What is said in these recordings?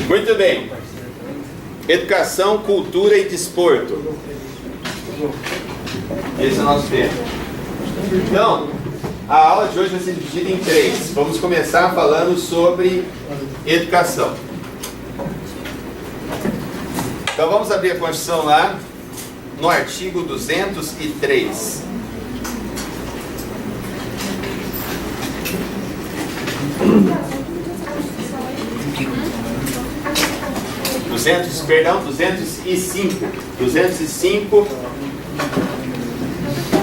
Muito bem. Educação, cultura e desporto. Esse é o nosso tema. Então, a aula de hoje vai ser dividida em 3. Vamos começar falando sobre educação. Então vamos abrir a Constituição lá no artigo 203. Perdão, 205. 205.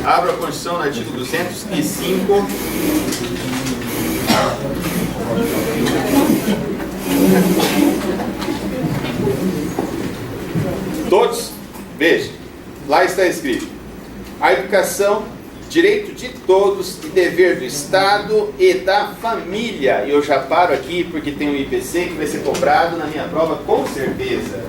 Abra a Constituição no artigo 205. Todos? Veja, lá está escrito: a educação, direito de todos e dever do Estado e da família. E eu já paro aqui porque tem um IPC que vai ser cobrado na minha prova com certeza.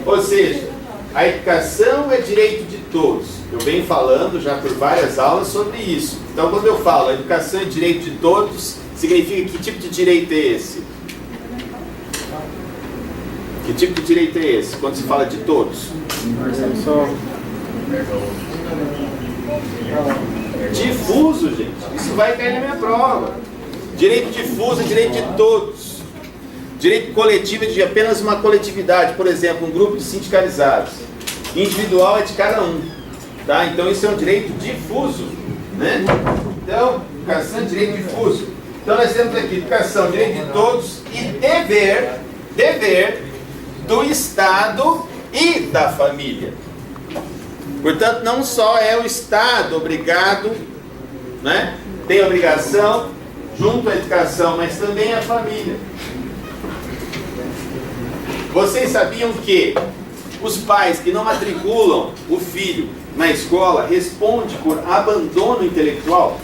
Ou seja, a educação é direito de todos. Eu venho falando já por várias aulas sobre isso. Então quando eu falo a educação é direito de todos, significa que tipo de direito é esse? Que tipo de direito é esse quando se fala de todos? Difuso, gente. Isso vai cair na minha prova. Direito difuso é direito de todos. Direito coletivo é de apenas uma coletividade. Por exemplo, um grupo de sindicalizados. Individual é de cada um. Tá? Então isso é um direito difuso, né? Então, educação é direito difuso. Então nós temos aqui educação, direito de todos e dever do Estado e da família. Portanto, não só é o Estado obrigado, né? Tem obrigação junto à educação, mas também a família. Vocês sabiam que os pais que não matriculam o filho na escola respondem por abandono intelectual?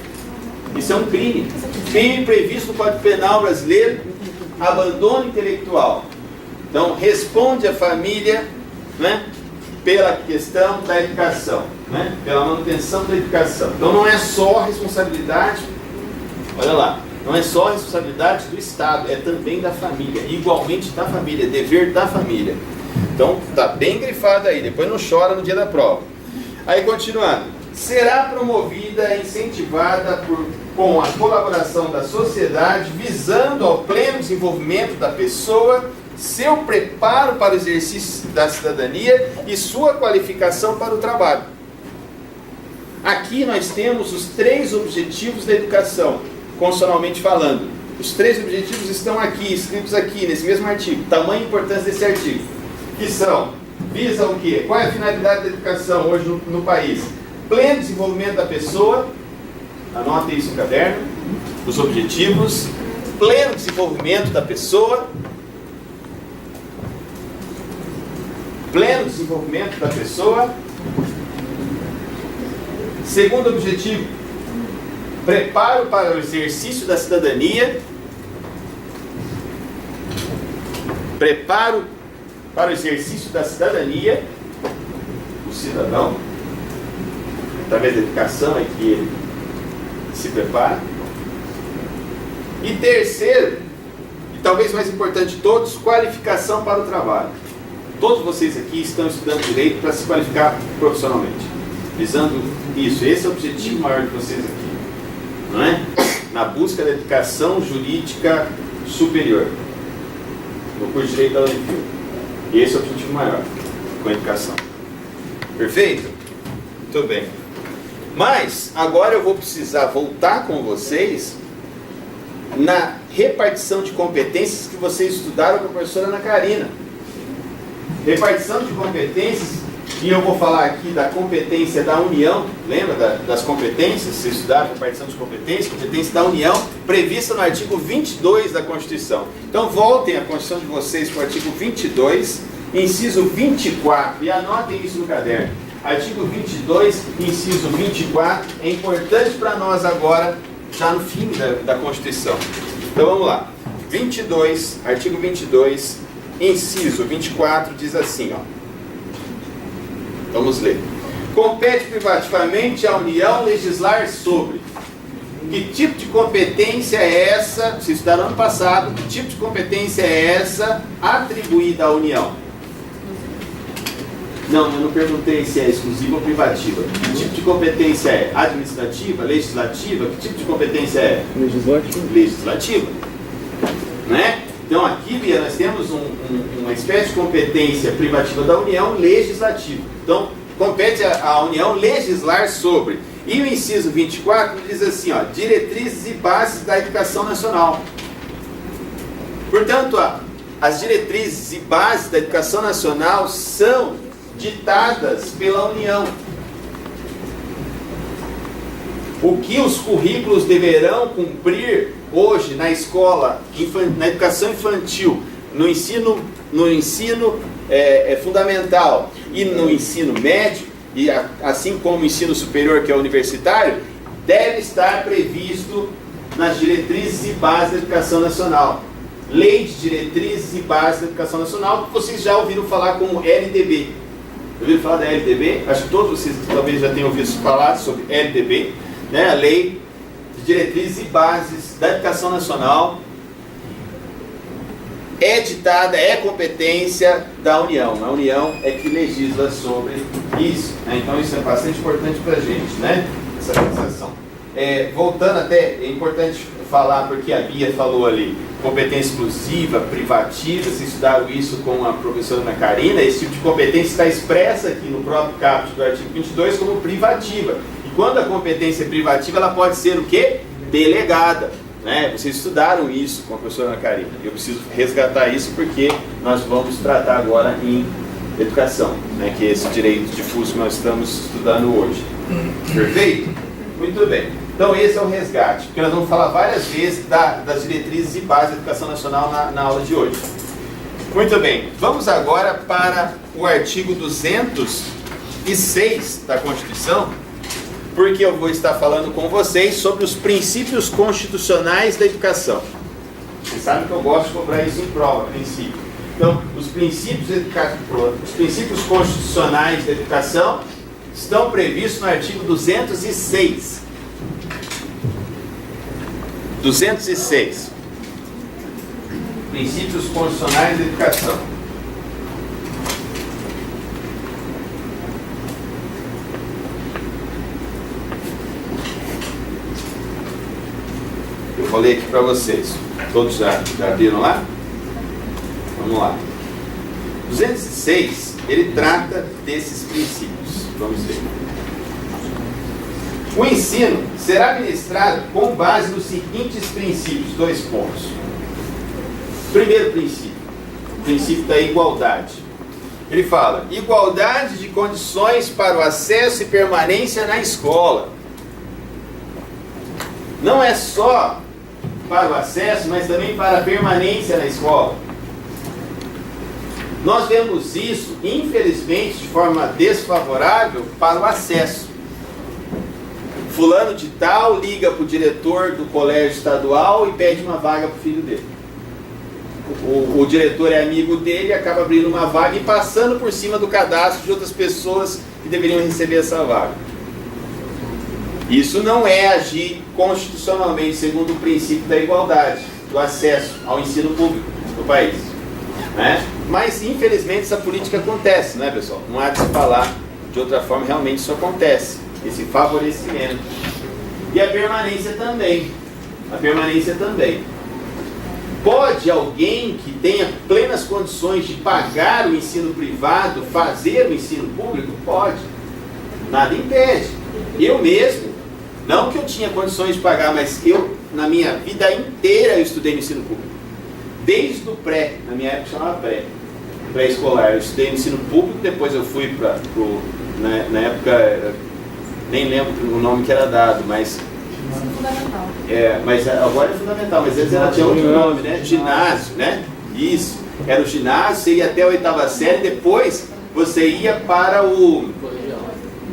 Isso é um crime. Crime previsto no Código Penal brasileiro, abandono intelectual. Então, responde a família, né, pela questão da educação, né, pela manutenção da educação. Então, não é só responsabilidade, olha lá, não é só responsabilidade do Estado, é também da família, igualmente da família, dever da família. Então, está bem grifado aí, depois não chora no dia da prova. Aí, continuando. Será promovida e incentivada com a colaboração da sociedade, visando ao pleno desenvolvimento da pessoa, seu preparo para o exercício da cidadania e sua qualificação para o trabalho. Aqui nós temos os 3 objetivos da educação, constitucionalmente falando. Os 3 objetivos estão aqui, escritos aqui, nesse mesmo artigo. Tamanho e importância desse artigo. Que são, visa o quê? Qual é a finalidade da educação hoje no país? Pleno desenvolvimento da pessoa, anotem isso no caderno, os objetivos, pleno desenvolvimento da pessoa, pleno desenvolvimento da pessoa. Segundo objetivo, preparo para o exercício da cidadania, preparo para o exercício da cidadania, o cidadão, através da educação é que ele se prepara. E terceiro, e talvez mais importante de todos, qualificação para o trabalho. Todos vocês aqui estão estudando direito para se qualificar profissionalmente, visando isso. Esse é o objetivo maior de vocês aqui, não é? Na busca da educação jurídica superior, no curso de Direito da Unifil. Esse é o objetivo maior, com a educação. Perfeito? Muito bem. Mas, agora eu vou precisar voltar com vocês na repartição de competências que vocês estudaram com a professora Ana Karina. Repartição de competências, e eu vou falar aqui da competência da União, lembra das competências? Vocês estudaram repartição de competências, competência da União, prevista no artigo 22 da Constituição. Então voltem a Constituição de vocês para o artigo 22, inciso 24, e anotem isso no caderno. Artigo 22, inciso 24, é importante para nós agora, já no fim da Constituição. Então vamos lá. 22, artigo 22, inciso 24, diz assim, ó. Vamos ler. Compete privativamente à União legislar sobre Que tipo de competência é essa, vocês estudaram ano passado, que tipo de competência é essa atribuída à União? Não, eu não perguntei se é exclusiva ou privativa. Que tipo de competência é? Administrativa? Legislativa? Que tipo de competência é? Legislativa. Legislativa. Né? Então aqui, Bia, nós temos uma espécie de competência privativa da União legislativa. Então, compete à União legislar sobre. E o inciso 24 diz assim, ó, diretrizes e bases da educação nacional. Portanto, as diretrizes e bases da educação nacional são ditadas pela União. O que os currículos deverão cumprir hoje na escola, na educação infantil, no ensino fundamental e no ensino médio, e assim como o ensino superior, que é universitário, deve estar previsto nas diretrizes e bases da educação nacional. Lei de diretrizes e bases da educação nacional, que vocês já ouviram falar como LDB. Ouviram falar da LDB? Acho que todos vocês talvez já tenham ouvido falar sobre LDB, né? A Lei de Diretrizes e Bases da Educação Nacional é ditada, é competência da União. A União é que legisla sobre isso, né? Então isso é bastante importante para a gente, né? Essa fixação. Voltando até, é importante falar, porque a Bia falou ali, competência exclusiva, privativa, vocês estudaram isso com a professora Ana Karina, esse tipo de competência está expressa aqui no próprio caput do artigo 22 como privativa. E quando a competência é privativa, ela pode ser o quê? Delegada. Né? Vocês estudaram isso com a professora Ana Karina. Eu preciso resgatar isso porque nós vamos tratar agora em educação, né? Que é esse direito difuso que nós estamos estudando hoje. Perfeito? Muito bem. Então esse é o resgate, porque nós vamos falar várias vezes das diretrizes e bases da educação nacional na aula de hoje. Muito bem, vamos agora para o artigo 206 da Constituição, porque eu vou estar falando com vocês sobre os princípios constitucionais da educação. Vocês sabem que eu gosto de cobrar isso em prova, princípio. Então, os princípios constitucionais da educação estão previstos no artigo 206. 206. Princípios constitucionais da educação. Eu falei aqui para vocês. Todos já viram lá? Vamos lá. 206, ele trata desses princípios. Vamos ver. O ensino será ministrado com base nos seguintes princípios, 2 pontos. Primeiro princípio, o princípio da igualdade. Ele fala, igualdade de condições para o acesso e permanência na escola. Não é só para o acesso, mas também para a permanência na escola. Nós vemos isso, infelizmente, de forma desfavorável para o acesso. Fulano de tal liga para o diretor do colégio estadual e pede uma vaga para o filho dele. O diretor é amigo dele, acaba abrindo uma vaga e passando por cima do cadastro de outras pessoas que deveriam receber essa vaga. Isso não é agir constitucionalmente segundo o princípio da igualdade, do acesso ao ensino público do país. Né? Mas, infelizmente, essa política acontece, né, pessoal? Não há de se falar de outra forma, realmente isso acontece. Esse favorecimento. E a permanência também. A permanência também. Pode alguém que tenha plenas condições de pagar o ensino privado fazer o ensino público? Pode. Nada impede. Eu mesmo, não que eu tinha condições de pagar, mas eu, na minha vida inteira, eu estudei no ensino público. Desde o pré, na minha época chamava pré-escolar. Eu estudei no ensino público, depois eu fui para na época, nem lembro o nome que era dado, mas fundamental. Mas agora é fundamental, mas antes ela tinha outro nome, né? Ginásio, né? Isso, era o ginásio, você ia até a 8ª série, depois você ia para o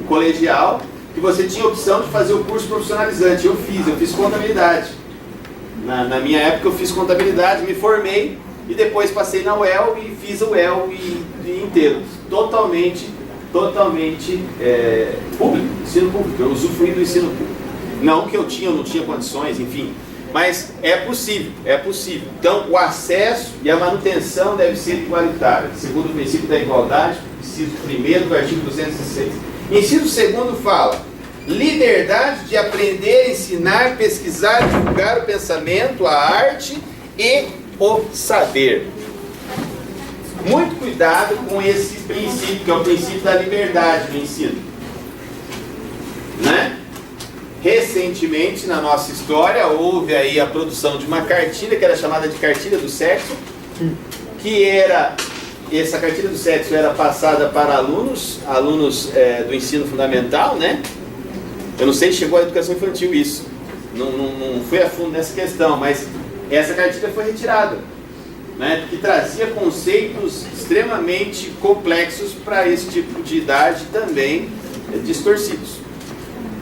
colegial, e você tinha a opção de fazer o curso profissionalizante. Eu fiz contabilidade. Na minha época eu fiz contabilidade, me formei, e depois passei na UEL e fiz o UEL inteiro, totalmente público, ensino público, eu usufruí do ensino público. Não que eu tinha ou não tinha condições, enfim. Mas é possível, é possível. Então, o acesso e a manutenção deve ser igualitária, segundo o princípio da igualdade, inciso 1º do artigo 206. Inciso 2º fala: liberdade de aprender, ensinar, pesquisar, divulgar o pensamento, a arte e o saber. Muito cuidado com esse princípio, que é o princípio da liberdade do ensino. Né? Recentemente, na nossa história, houve aí a produção de uma cartilha, que era chamada de cartilha do sexo, que era, essa cartilha do sexo era passada para alunos do ensino fundamental, né? Eu não sei se chegou à educação infantil isso, não fui a fundo nessa questão, mas essa cartilha foi retirada, né? Porque trazia conceitos extremamente complexos para esse tipo de idade, também distorcidos,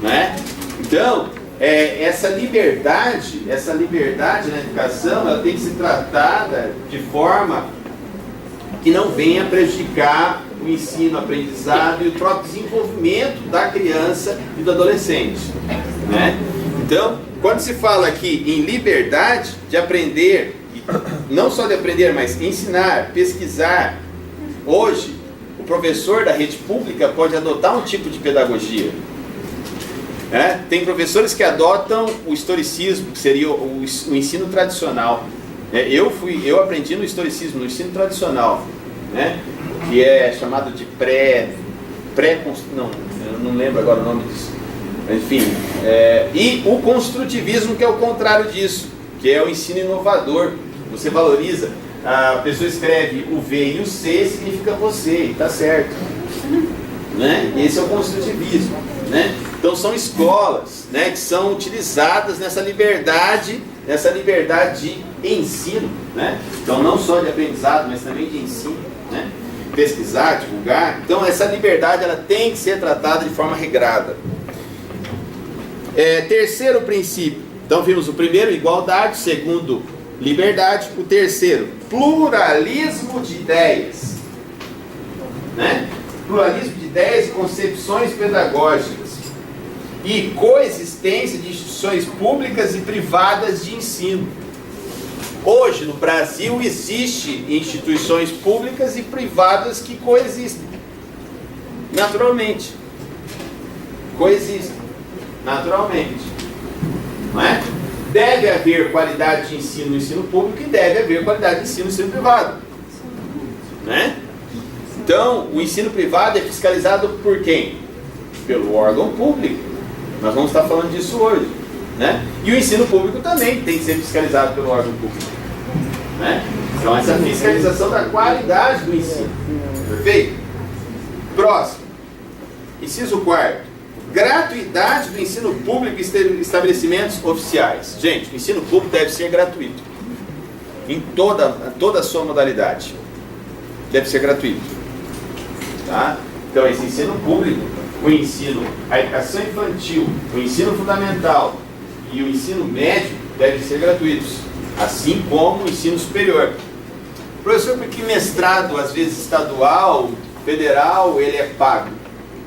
né? Então, essa liberdade na educação, ela tem que ser tratada de forma que não venha prejudicar o ensino, o aprendizado e o próprio desenvolvimento da criança e do adolescente, né? Então, quando se fala aqui em liberdade de aprender, não só de aprender, mas ensinar, pesquisar, hoje o professor da rede pública pode adotar um tipo de pedagogia. Tem professores que adotam o historicismo, que seria o ensino tradicional. Eu aprendi no historicismo, no ensino tradicional, né? Que é chamado de eu não lembro agora o nome disso. Enfim, e o construtivismo, que é o contrário disso, que é o ensino inovador. Você valoriza, a pessoa escreve o V e o C, significa você, está certo, né? Esse é o construtivismo, né? Então são escolas, né, que são utilizadas nessa liberdade de ensino, né? Então não só de aprendizado, mas também de ensino, né? Pesquisar, divulgar. Então essa liberdade, ela tem que ser tratada de forma regrada. Terceiro princípio. Então vimos o primeiro, igualdade. O segundo, liberdade. O terceiro, pluralismo de ideias, né? Pluralismo de ideias e concepções pedagógicas. E coexistência de instituições públicas e privadas de ensino. Hoje, no Brasil, existem instituições públicas e privadas que coexistem. Naturalmente. Coexistem. Naturalmente. Não é? Deve haver qualidade de ensino no ensino público e deve haver qualidade de ensino no ensino privado. Né? Então, o ensino privado é fiscalizado por quem? Pelo órgão público. Nós vamos estar falando disso hoje, né? E o ensino público também tem que ser fiscalizado pelo órgão público, né? Então essa fiscalização da qualidade do ensino. Perfeito? Próximo. Inciso 4º. Gratuidade do ensino público em estabelecimentos oficiais. Gente, o ensino público deve ser gratuito. Em toda a sua modalidade. Deve ser gratuito. Tá? Então esse ensino público, o ensino, a educação infantil, o ensino fundamental e o ensino médio devem ser gratuitos, assim como o ensino superior. Professor, porque mestrado, às vezes estadual, federal, ele é pago,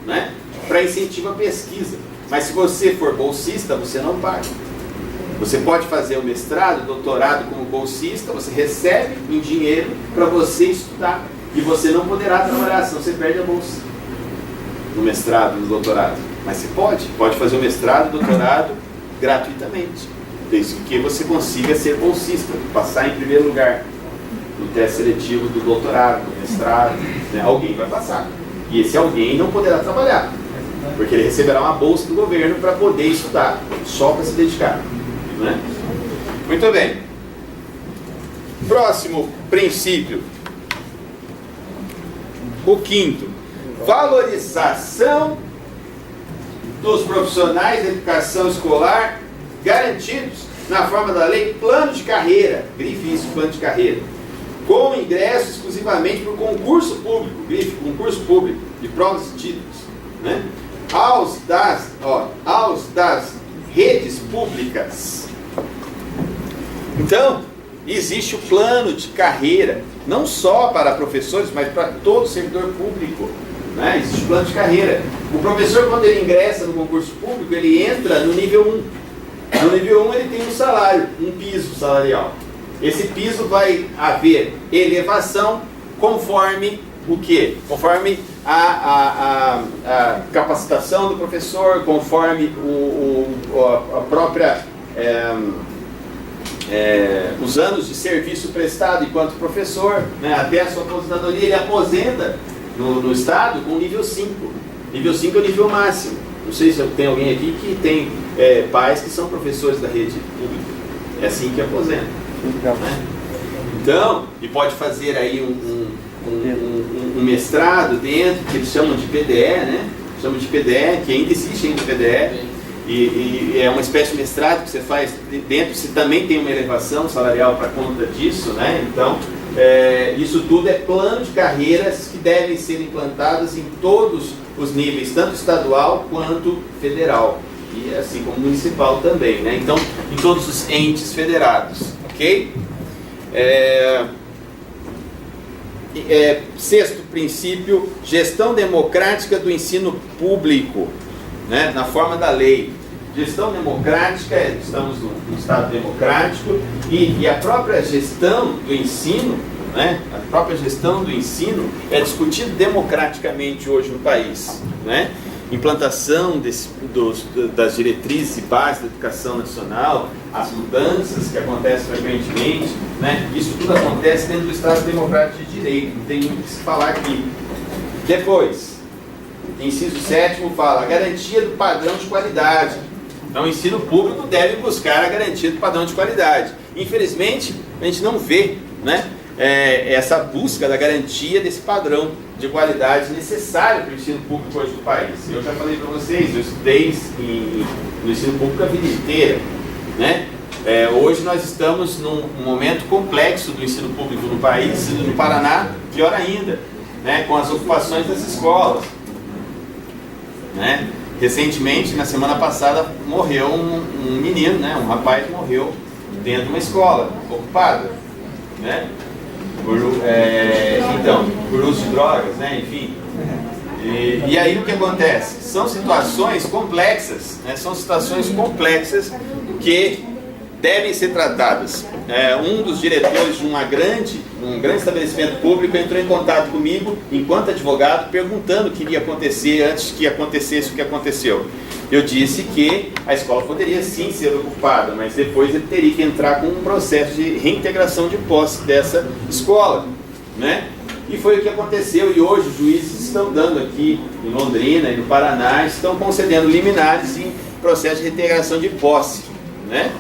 né? Para incentivo à pesquisa. Mas se você for bolsista, você não paga. Você pode fazer o mestrado, o doutorado como bolsista, você recebe em dinheiro para você estudar. E você não poderá trabalhar, senão você perde a bolsa. No mestrado, no doutorado. Mas você pode fazer o mestrado, o doutorado gratuitamente, desde que você consiga ser bolsista, passar em primeiro lugar no teste seletivo do doutorado, do mestrado, né? Alguém vai passar, e esse alguém não poderá trabalhar, porque ele receberá uma bolsa do governo para poder estudar, só para se dedicar, né? Muito bem. Próximo princípio, o 5º, valorização dos profissionais da educação escolar garantidos na forma da lei plano de carreira, grife isso, plano de carreira, com ingresso exclusivamente por concurso público, grife concurso público, de provas e títulos, né? aos das redes públicas. Então, existe o plano de carreira, não só para professores, mas para todo servidor público. né? Existe plano de carreira. O professor, quando ele ingressa no concurso público, ele entra no nível 1. No nível 1 ele tem um salário, um piso salarial. Esse piso vai haver elevação conforme o quê? Conforme a capacitação do professor, conforme a própria... os anos de serviço prestado enquanto professor, né, até a sua aposentadoria. Ele aposenta no Estado com nível 5. Nível 5 é o nível máximo. Não sei se tem alguém aqui que tem pais que são professores da rede pública. É assim que aposenta. Né? Então, e pode fazer aí um mestrado dentro, que eles chamam de PDE, né? Chamam de PDE, que ainda existe ainda PDE. E é uma espécie de mestrado que você faz dentro, você também tem uma elevação salarial para conta disso, né? Então, isso tudo é plano de carreiras que devem ser implantados em todos os níveis, tanto estadual quanto federal, e assim como municipal também, né? Então, em todos os entes federados, ok? Sexto princípio, gestão democrática do ensino público, né, na forma da lei. Gestão democrática, estamos num Estado democrático, e a própria gestão do ensino, né, a própria gestão do ensino é discutida democraticamente hoje no país, né? Implantação das diretrizes e bases da educação nacional, as mudanças que acontecem frequentemente, né? Isso tudo acontece dentro do Estado democrático de direito, não tem muito o que se falar aqui. Depois, inciso 7º fala a garantia do padrão de qualidade. Então, o ensino público deve buscar a garantia do padrão de qualidade. Infelizmente, a gente não vê, né, essa busca da garantia desse padrão de qualidade necessário para o ensino público hoje do país. Eu já falei para vocês, eu estudei no ensino público a vida inteira, né? Hoje nós estamos num momento complexo do ensino público no país, no Paraná, pior ainda, né, com as ocupações das escolas. Né? Recentemente, na semana passada, morreu um menino, né? Um rapaz morreu dentro de uma escola ocupada, né? Por uso de drogas, né? Enfim. E aí o que acontece? São situações complexas, né? São situações complexas que devem ser tratadas. Um dos diretores de um grande estabelecimento público entrou em contato comigo, enquanto advogado, perguntando o que iria acontecer antes que acontecesse o que aconteceu. Eu disse que a escola poderia sim ser ocupada, mas depois ele teria que entrar com um processo de reintegração de posse dessa escola, né? E foi o que aconteceu, e hoje os juízes estão dando aqui em Londrina e no Paraná, estão concedendo liminares em processo de reintegração de posse, né?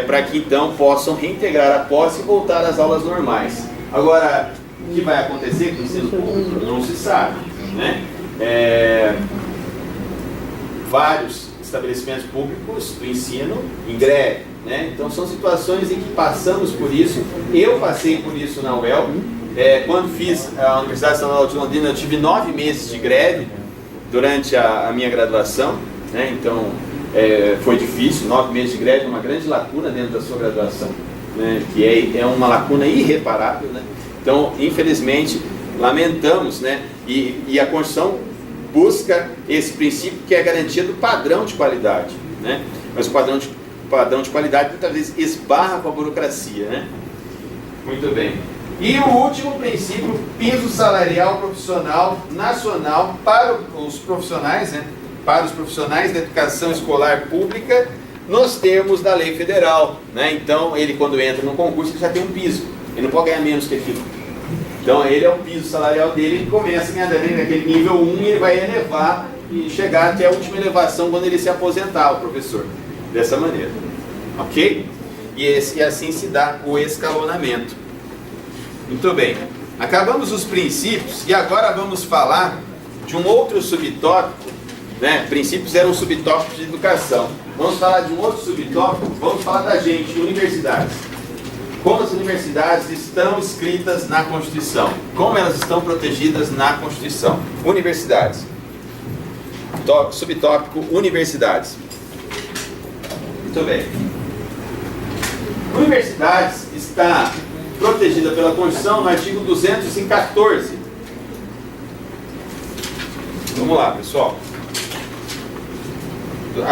Para que então possam reintegrar a posse e voltar às aulas normais. Agora, o que vai acontecer com o ensino público não se sabe, né? Vários estabelecimentos públicos do ensino em greve, né? Então são situações em que passamos por isso. Eu passei por isso na UEL. Quando fiz a Universidade Estadual de Londrina, eu tive 9 meses de greve durante a minha graduação, né? Então foi difícil. 9 meses de greve é uma grande lacuna dentro da sua graduação, né? Que é uma lacuna irreparável, né? Então, infelizmente, lamentamos, né? E a Constituição busca esse princípio, que é a garantia do padrão de qualidade, né? Mas o padrão de qualidade muitas vezes esbarra com a burocracia, né? Muito bem. E o último princípio, piso salarial profissional nacional para os profissionais, né? Para os profissionais da educação escolar pública, nos termos da lei federal, né? Então, ele quando entra no concurso, ele já tem um piso, ele não pode ganhar menos que aquilo. Então, ele é o piso salarial dele, ele começa a ganhar naquele nível 1 e ele vai elevar e chegar até a última elevação quando ele se aposentar, o professor, dessa maneira, ok? E assim se dá o escalonamento. Muito bem, acabamos os princípios e agora vamos falar de um outro subtópico, né? Princípios eram um subtópico de educação. Vamos falar de um outro subtópico, vamos falar da gente, universidades. Como as universidades estão escritas na Constituição, como elas estão protegidas na Constituição. Universidades. Subtópico, universidades. Muito bem. Universidades está protegida pela Constituição no artigo 214. Vamos lá, pessoal.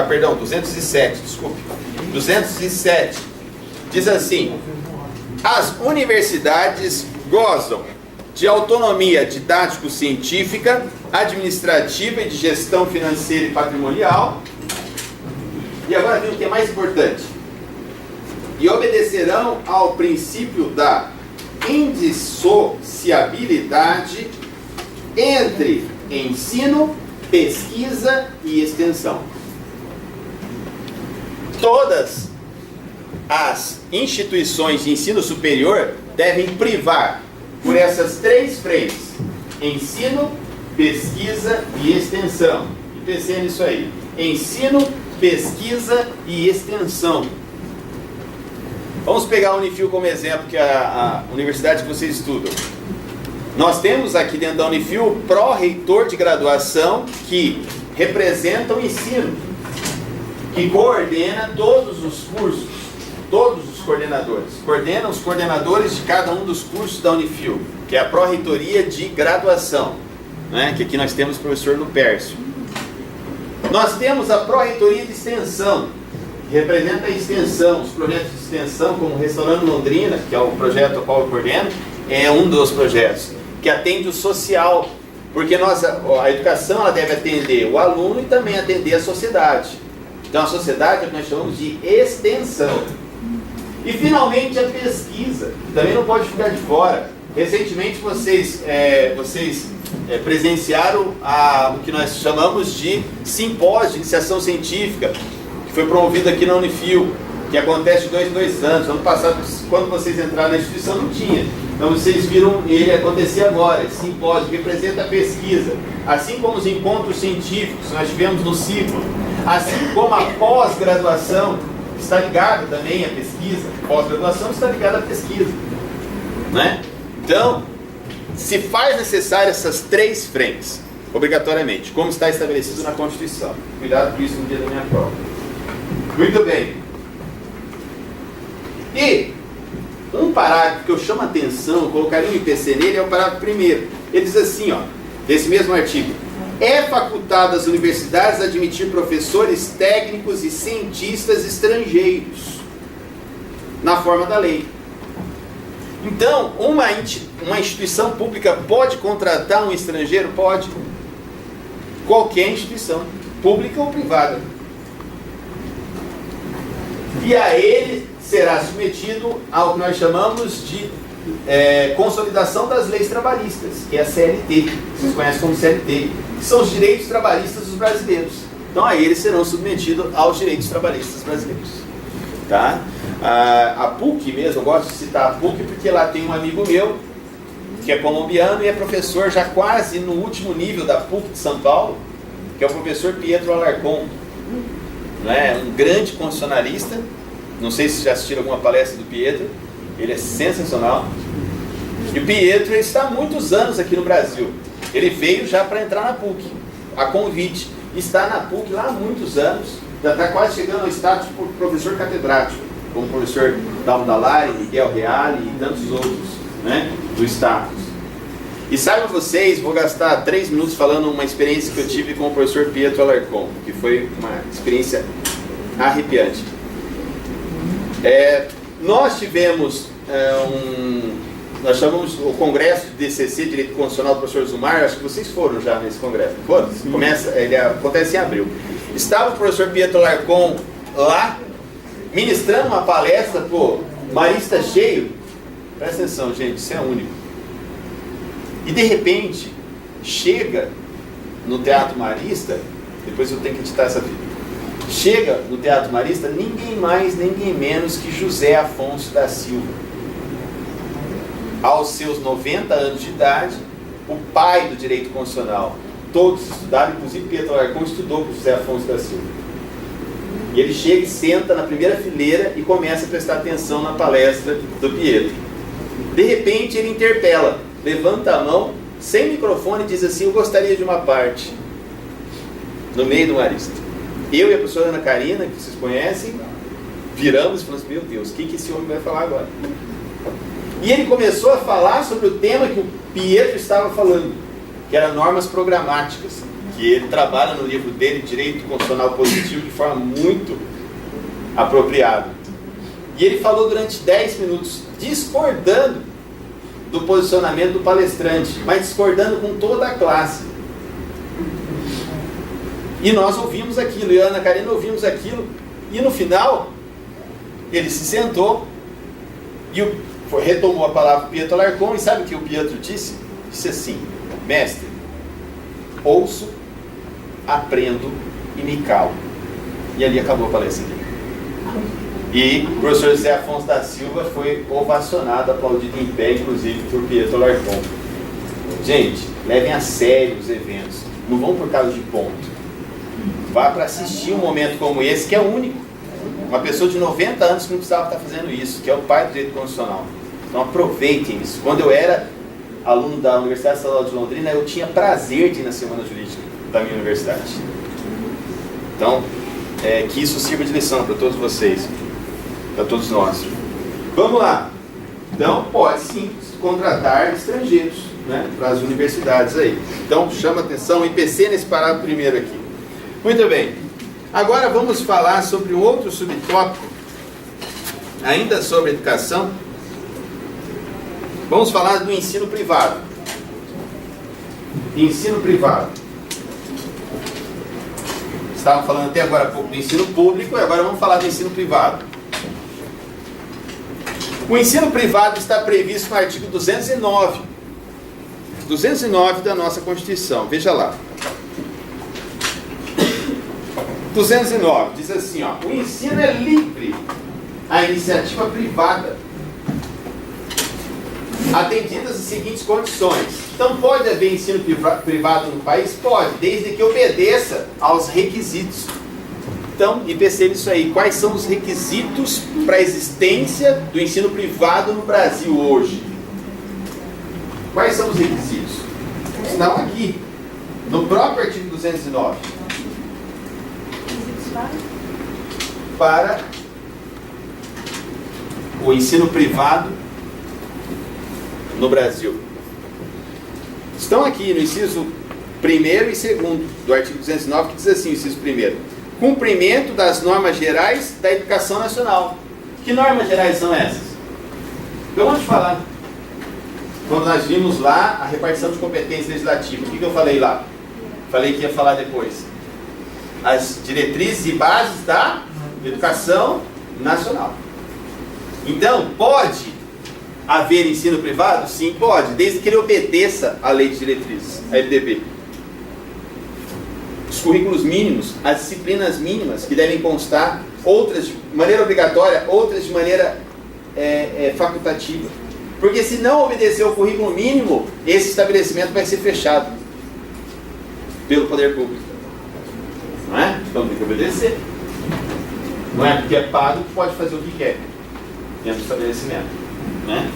Perdão, 207, desculpe. 207. Diz assim: as universidades gozam de autonomia didático-científica, administrativa e de gestão financeira e patrimonial. E agora vem o que é mais importante. E obedecerão ao princípio da indissociabilidade entre ensino, pesquisa e extensão. Todas as instituições de ensino superior devem privar por essas três frentes: ensino, pesquisa e extensão. E pensei nisso aí: ensino, pesquisa e extensão. Vamos pegar a Unifil como exemplo, que é a universidade que vocês estudam. Nós temos aqui dentro da Unifil o pró-reitor de graduação, que representa o ensino, que coordena todos os cursos, todos os coordenadores, coordena os coordenadores de cada um dos cursos da Unifil, que é a pró-reitoria de graduação, né? Que aqui nós temos o professor Lupércio. Nós temos a pró-reitoria de extensão, que representa a extensão, os projetos de extensão, como o Restaurando Londrina, que é o projeto ao qual eu coordeno, é um dos projetos, que atende o social, porque a educação ela deve atender o aluno e também atender a sociedade. Então a sociedade é o que nós chamamos de extensão. E finalmente a pesquisa, que também não pode ficar de fora. Recentemente vocês presenciaram o que nós chamamos de simpósio de iniciação científica, que foi promovido aqui na Unifil, que acontece de 2 em 2 anos. Ano passado, quando vocês entraram na instituição, não tinha. Então vocês viram ele acontecer agora, esse simpósio que representa a pesquisa. Assim como os encontros científicos que nós tivemos no ciclo, assim como a pós-graduação está ligada também à pesquisa, pós-graduação está ligada à pesquisa, né? Então, se faz necessário essas três frentes, obrigatoriamente, como está estabelecido na Constituição. Cuidado com isso no dia da minha prova. Muito bem. E um parágrafo que eu chamo a atenção, colocaria um IPC nele, é o parágrafo primeiro. Ele diz assim, ó, desse mesmo artigo: é facultado às universidades admitir professores técnicos e cientistas estrangeiros, na forma da lei. Então, uma instituição pública pode contratar um estrangeiro? Pode. Qualquer instituição, pública ou privada. E a ele será submetido ao que nós chamamos de consolidação das leis trabalhistas, que é a CLT, vocês conhecem como CLT, que são os direitos trabalhistas dos brasileiros. Então a eles serão submetidos aos direitos trabalhistas brasileiros. Tá? A PUC mesmo, eu gosto de citar a PUC porque lá tem um amigo meu que é colombiano e é professor já quase no último nível da PUC de São Paulo, que é o professor Pietro Alarcon, né? Um grande constitucionalista. Não sei se já assistiram alguma palestra do Pietro. Ele é sensacional. E o Pietro está há muitos anos aqui no Brasil. Ele veio já para entrar na PUC, a convite. Está na PUC lá há muitos anos. Já está quase chegando ao status de professor catedrático, como o professor Dalmo Dallari, Miguel Reale e tantos outros, né, do status. E saibam vocês, vou gastar 3 minutos falando uma experiência que eu tive com o professor Pietro Alarcon, que foi uma experiência arrepiante. Nós tivemos nós chamamos o Congresso de DCC, Direito Constitucional do professor Zumar, acho que vocês foram já nesse congresso, foram? Ele acontece em abril. Estava o professor Pietro Alarcon lá, ministrando uma palestra, pô, Marista cheio. Presta atenção, gente, isso é único. E de repente, chega no Teatro Marista, depois eu tenho que editar essa fita. Chega no Teatro Marista ninguém mais, ninguém menos que José Afonso da Silva. Aos seus 90 anos de idade, o pai do direito constitucional. Todos estudaram, inclusive Pietro Alarcon estudou com José Afonso da Silva. E ele chega e senta na primeira fileira e começa a prestar atenção na palestra do Pietro. De repente ele interpela, levanta a mão, sem microfone, e diz assim: eu gostaria de uma parte. No meio do Marista. Eu e a professora Ana Karina, que vocês conhecem, viramos e falamos: meu Deus, o que esse homem vai falar agora? E ele começou a falar sobre o tema que o Pietro estava falando, que eram normas programáticas. que ele trabalha no livro dele, Direito Constitucional Positivo, de forma muito apropriada. E ele falou durante 10 minutos, discordando do posicionamento do palestrante, mas discordando com toda a classe. E nós ouvimos aquilo, e a Ana Karina ouvimos aquilo, e no final, ele se sentou, e retomou a palavra Pietro Alarcon, e sabe o que o Pietro disse? Disse assim: mestre, ouço, aprendo e me calo. E ali acabou a palestra dele. E o professor José Afonso da Silva foi ovacionado, aplaudido em pé, inclusive por Pietro Alarcon. Gente, levem a sério os eventos, não vão por causa de ponto. Vá para assistir um momento como esse, que é único. Uma pessoa de 90 anos que não precisava estar fazendo isso, que é o pai do direito constitucional. Então aproveitem isso. Quando eu era aluno da Universidade Estadual de Londrina, eu tinha prazer de ir na Semana Jurídica da minha universidade. Então, que isso sirva de lição para todos vocês, para todos nós. Vamos lá. Então, pode sim contratar estrangeiros, né, para as universidades aí. Então, chama atenção o IPC nesse parágrafo primeiro aqui. Muito bem. Agora vamos falar sobre um outro subtópico, ainda sobre educação. Vamos falar do ensino privado. Ensino privado. Estávamos falando até agora do ensino público, e agora vamos falar do ensino privado. O ensino privado está previsto no artigo 209. 209 da nossa Constituição. Veja lá. 209 diz assim, ó: o ensino é livre à iniciativa privada, atendidas as seguintes condições. Então, pode haver ensino privado no país? Pode, desde que obedeça aos requisitos. Então, e perceba isso aí. Quais são os requisitos para a existência do ensino privado no Brasil hoje? Quais são os requisitos? Estão aqui, no próprio artigo 209. Para o ensino privado no Brasil. Estão aqui no inciso 1º e 2º do artigo 209, que diz assim, o inciso 1º: cumprimento das normas gerais da educação nacional. Que normas gerais são essas? Eu vou te falar. Quando nós vimos lá a repartição de competência legislativa, o que eu falei lá? Falei que ia falar depois. As diretrizes e bases da educação nacional. Então, pode haver ensino privado? Sim, pode, desde que ele obedeça à lei de diretrizes, a LDB. Os currículos mínimos, as disciplinas mínimas que devem constar, outras de maneira obrigatória, outras de maneira facultativa. Porque se não obedecer ao currículo mínimo, esse estabelecimento vai ser fechado pelo poder público. Não é? Então tem que obedecer. Não é porque é pago que pode fazer o que quer dentro do estabelecimento. Né?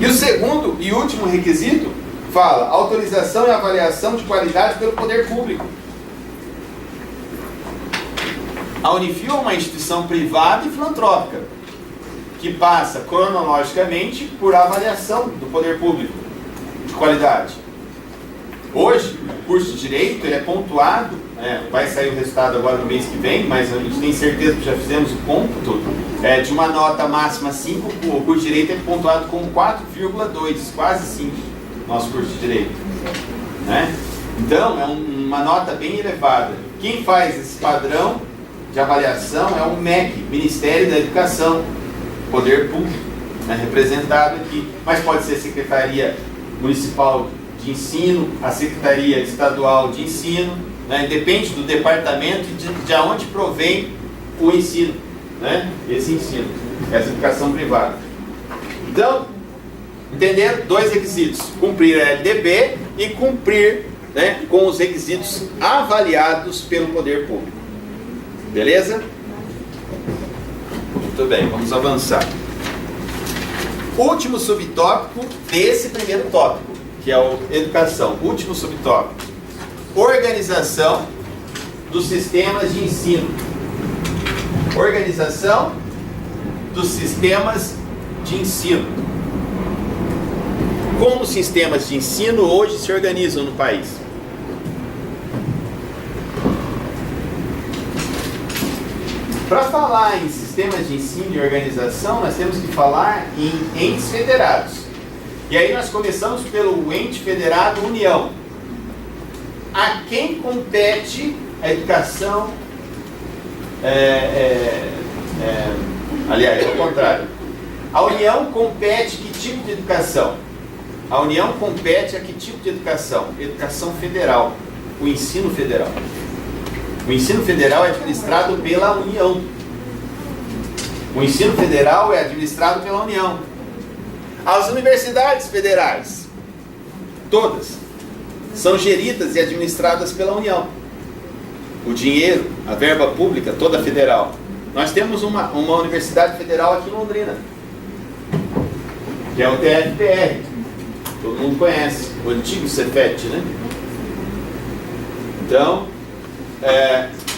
E o segundo e último requisito fala: autorização e avaliação de qualidade pelo poder público. A Unifil é uma instituição privada e filantrópica que passa cronologicamente por avaliação do poder público de qualidade. Hoje, o curso de Direito ele é pontuado, vai sair o resultado agora no mês que vem, mas a gente tem certeza que já fizemos o cômputo, de uma nota máxima 5, o curso de Direito é pontuado com 4,2, quase 5, nosso curso de Direito. Né? Então, é uma nota bem elevada. Quem faz esse padrão de avaliação é o MEC, Ministério da Educação, Poder Público, representado aqui, mas pode ser Secretaria Municipal de Ensino, a Secretaria Estadual de Ensino, depende do departamento e de onde provém o ensino, esse ensino, essa educação privada. Então, entenderam? 2 requisitos: cumprir a LDB e cumprir com os requisitos avaliados pelo poder público. Beleza? Muito bem, vamos avançar. Último subtópico desse primeiro tópico, que é a educação. Último subtópico: organização dos sistemas de ensino. Organização dos sistemas de ensino. Como os sistemas de ensino hoje se organizam no país? Para falar em sistemas de ensino e organização, nós temos que falar em entes federados. E aí nós começamos pelo ente federado União. A quem compete a educação? Aliás, é o contrário. A União compete que tipo de educação? A União compete a que tipo de educação? Educação federal, o ensino federal. O ensino federal é administrado pela União. O ensino federal é administrado pela União. As universidades federais, todas, são geridas e administradas pela União. O dinheiro, a verba pública, toda federal. Nós temos uma universidade federal aqui em Londrina, que é o TFPR. Todo mundo conhece, o antigo Cefet, né? Então,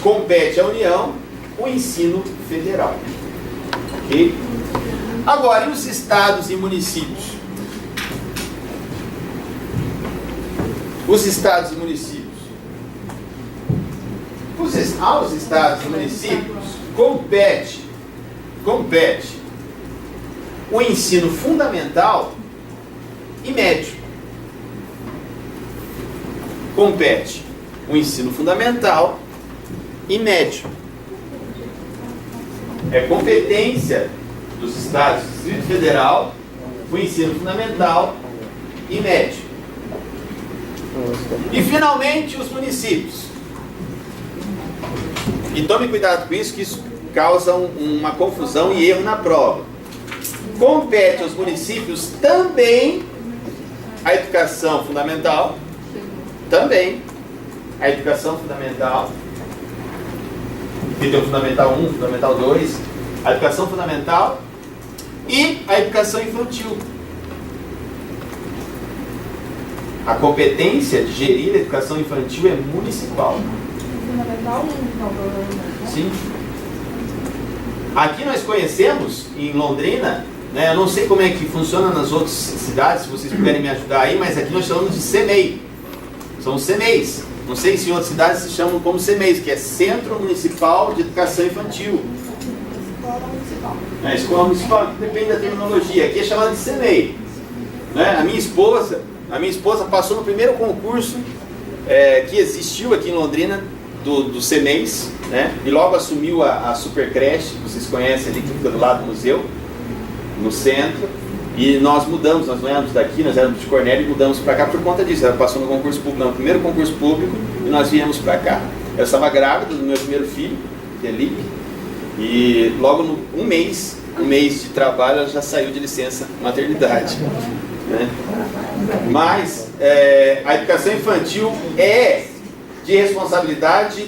compete à União o ensino federal. Ok? Agora, e os estados e municípios? Os estados e municípios. Aos estados e municípios compete o ensino fundamental e médio. Compete o ensino fundamental e médio. É competência dos estados do Distrito Federal o ensino fundamental e médio. E finalmente os municípios. E tome cuidado com isso, que isso causa uma confusão e erro na prova. Compete aos municípios também a educação fundamental, a educação fundamental, que tem o Fundamental 1, Fundamental 2, a educação fundamental e a educação infantil. A competência de gerir a educação infantil é municipal. Fundamental 1, então, provavelmente. Sim. Aqui nós conhecemos, em Londrina, né, eu não sei como é que funciona nas outras cidades, se vocês puderem me ajudar aí, mas aqui nós chamamos de CEMEI. São os CEMEIs. Não sei se em outras cidades se chamam como CEMEIs, que é Centro Municipal de Educação Infantil. Escola municipal. Escola municipal, depende da terminologia. Aqui é chamada de CEMEI. Né? A minha esposa passou no primeiro concurso que existiu aqui em Londrina, do CEMEIs, né? E logo assumiu a super creche, que vocês conhecem ali, que fica do lado do museu, no centro. E nós mudamos, nós não éramos daqui, nós éramos de Cornélio e mudamos para cá por conta disso. Ela passou no concurso público, no primeiro concurso público, e nós viemos para cá. Eu estava grávida do meu primeiro filho, Felipe, e logo um mês de trabalho ela já saiu de licença maternidade. Né? Mas a educação infantil é de responsabilidade